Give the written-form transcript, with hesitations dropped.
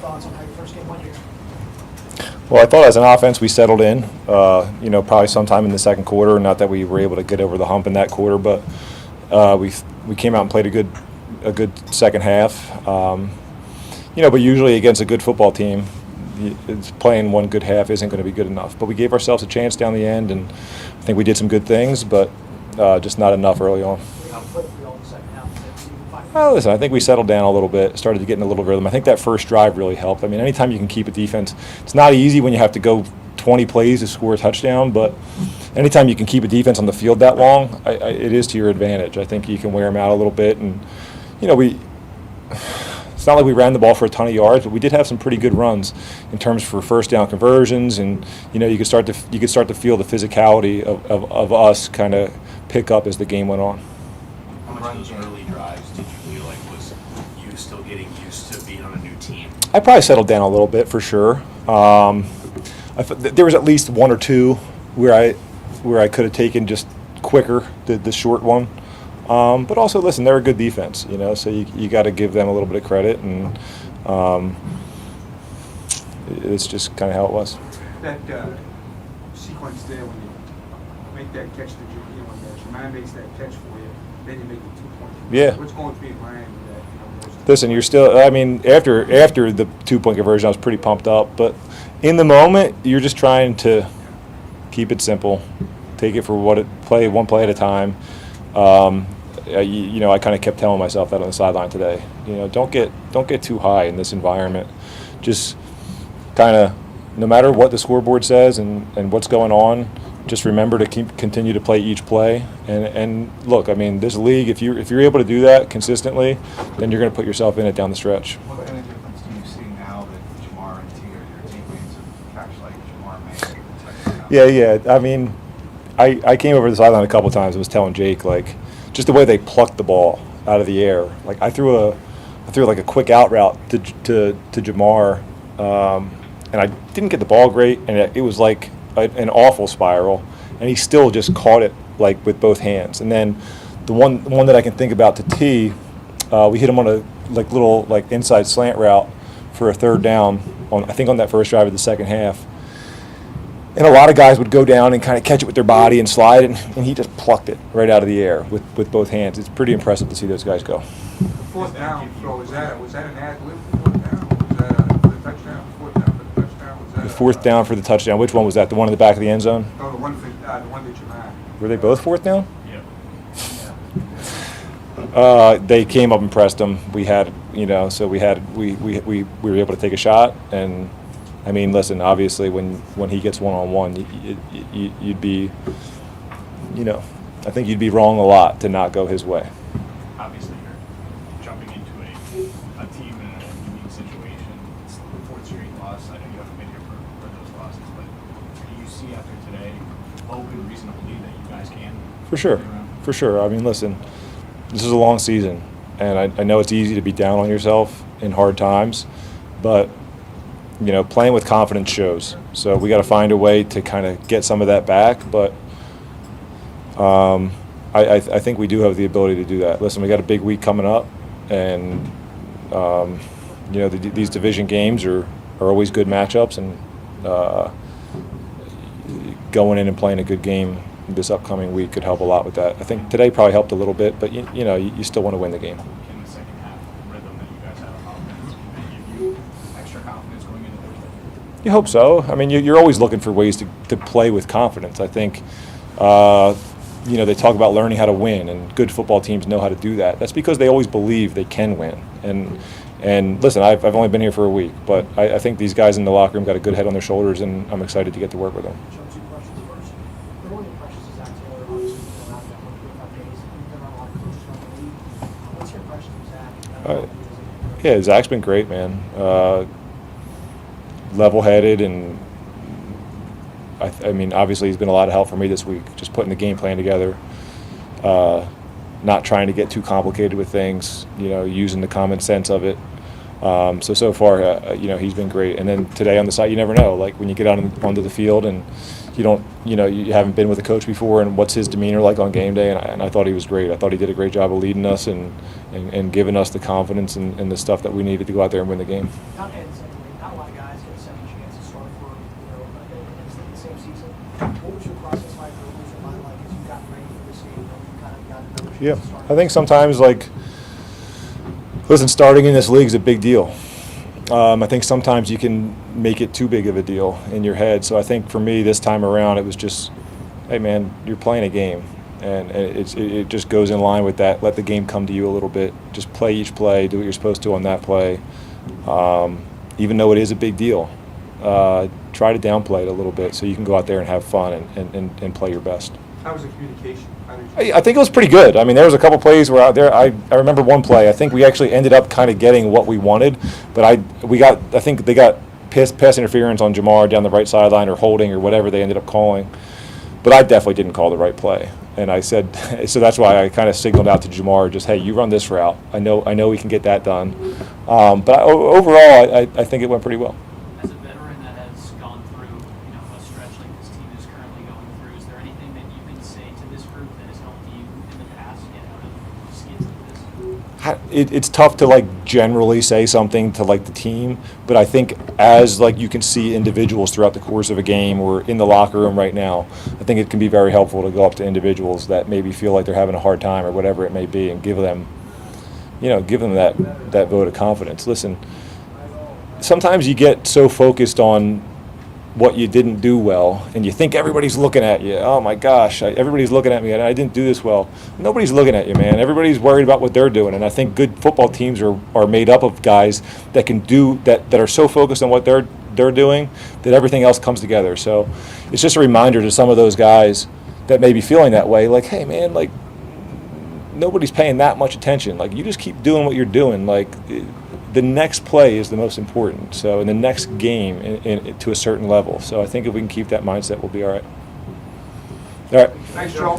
thoughts on how your first game went here? Well, I thought as an offense we settled in, probably sometime in the second quarter. Not that we were able to get over the hump in that quarter, but we came out and played a good second half. But usually against a good football team, playing one good half isn't going to be good enough. But we gave ourselves a chance down the end, and I think we did some good things, but just not enough early on. Well, listen, I think we settled down a little bit, started to get in a little rhythm. I think that first drive really helped. I mean, anytime you can keep a defense, it's not easy when you have to go 20 plays to score a touchdown, but anytime you can keep a defense on the field that long, it is to your advantage. I think you can wear them out a little bit, and it's not like we ran the ball for a ton of yards, but we did have some pretty good runs in terms for first down conversions, and you could start to feel the physicality of us kind of pick up as the game went on. How much of those early drives did you feel like was you still getting used to being on a new team? I probably settled down a little bit for sure. There was at least one or two where I could have taken just quicker the short one. But also, listen, they're a good defense, so you got to give them a little bit of credit, and it's just kind of how it was. That sequence there when you make that catch, when Jermaine makes that catch for you, then you make the 2-point. Yeah. What's going through your mind with that? Listen, you're still. I mean, after the 2-point conversion, I was pretty pumped up, but in the moment, you're just trying to keep it simple, take it for one play at a time. I kind of kept telling myself that on the sideline today. Don't get too high in this environment. Just kind of, no matter what the scoreboard says and what's going on, just remember to continue to play each play. And look, I mean, this league, if you're able to do that consistently, then you're going to put yourself in it down the stretch. What kind of difference do you see now that Jamar and T are your teammates and catch like Jamar made? Yeah. I mean, I came over to the sideline a couple of times and was telling Jake, like, just the way they plucked the ball out of the air. Like I threw like a quick out route to Jamar, and I didn't get the ball great, and it was like an awful spiral, and he still just caught it like with both hands. And then the one that I can think about to T, we hit him on a little inside slant route for a third down on that first drive of the second half. And a lot of guys would go down and kind of catch it with their body and slide it, and he just plucked it right out of the air with both hands. It's pretty impressive to see those guys go. The fourth down throw, was that an ad-lib fourth down? Was that for the touchdown? Fourth down for the touchdown? Was that The fourth down for the touchdown. Which one was that? The one in the back of the end zone? No, the one that you ran. Were they both fourth down? Yeah. They came up and pressed them. We had, so we were able to take a shot. And I mean, listen, obviously when he gets one-on-one, you'd be, I think you'd be wrong a lot to not go his way. Obviously, you're jumping into a team in a unique situation. It's the fourth straight loss. I know you haven't been here for those losses, but do you see after today hope and reason to believe that you guys can? For sure. I mean, listen, this is a long season, and I know it's easy to be down on yourself in hard times, but playing with confidence shows. So we got to find a way to kind of get some of that back, but I think we do have the ability to do that. Listen, we got a big week coming up, and these division games are always good matchups, and going in and playing a good game this upcoming week could help a lot with that. I think today probably helped a little bit, but you still want to win the game. In the second half rhythm that you guys have on offense, can they give you extra confidence going into Thursday? You hope so. I mean, you're always looking for ways to play with confidence. I think, they talk about learning how to win, and good football teams know how to do that. That's because they always believe they can win. And listen, I've only been here for a week, but I think these guys in the locker room got a good head on their shoulders, and I'm excited to get to work with them. Two questions first. Number one, your impressions of Zach Taylor, obviously, you've been around that 145 days. You've been around a lot of coaches around the league. What's your impression of Zach? Yeah, Zach's been great, man. Level-headed, and I mean, obviously he's been a lot of help for me this week, just putting the game plan together, not trying to get too complicated with things, using the common sense of it. So far, he's been great. And then today on the side, you never know. Like when you get onto the field and you haven't been with a coach before, and what's his demeanor like on game day. And I thought he was great. I thought he did a great job of leading us and giving us the confidence and the stuff that we needed to go out there and win the game. Not not a lot of guys get a second chance to start for, in the same season. What was your process like, or what was your mind like as you got ready for this game? You kind of got another chance Yeah, to start? I think sometimes, like, listen, starting in this league is a big deal. I think sometimes you can make it too big of a deal in your head. So I think for me this time around, it was just, hey man, you're playing a game, and it just goes in line with that. Let the game come to you a little bit. Just play each play, do what you're supposed to on that play. Even though it is a big deal, try to downplay it a little bit so you can go out there and have fun and play your best. How was the communication? How did you- I think it was pretty good. I mean, there was a couple plays where out there, I remember one play. I think we actually ended up kind of getting what we wanted, but I think they got pass interference on Jamar down the right sideline or holding or whatever they ended up calling. But I definitely didn't call the right play, and I said so. That's why I kind of signaled out to Jamar, just hey, you run this route. I know we can get that done. But overall, I think it went pretty well. As a veteran that has gone through, a stretch like this team is currently going through, is there anything that you can say to this group that has helped you in the past get out of skids like this? It's tough to like generally say something to like the team, but I think as like you can see individuals throughout the course of a game or in the locker room right now, I think it can be very helpful to go up to individuals that maybe feel like they're having a hard time or whatever it may be, and give them that vote of confidence. Listen, sometimes you get so focused on what you didn't do well, and you think everybody's looking at you. Oh my gosh, everybody's looking at me, and I didn't do this well. Nobody's looking at you, man. Everybody's worried about what they're doing, and I think good football teams are made up of guys that can do that are so focused on what they're doing that everything else comes together. So it's just a reminder to some of those guys that may be feeling that way, like, hey man, like nobody's paying that much attention. Like you just keep doing what you're doing. Like the next play is the most important. So in the next game, to a certain level. So I think if we can keep that mindset, we'll be all right. All right. Thanks, Joe.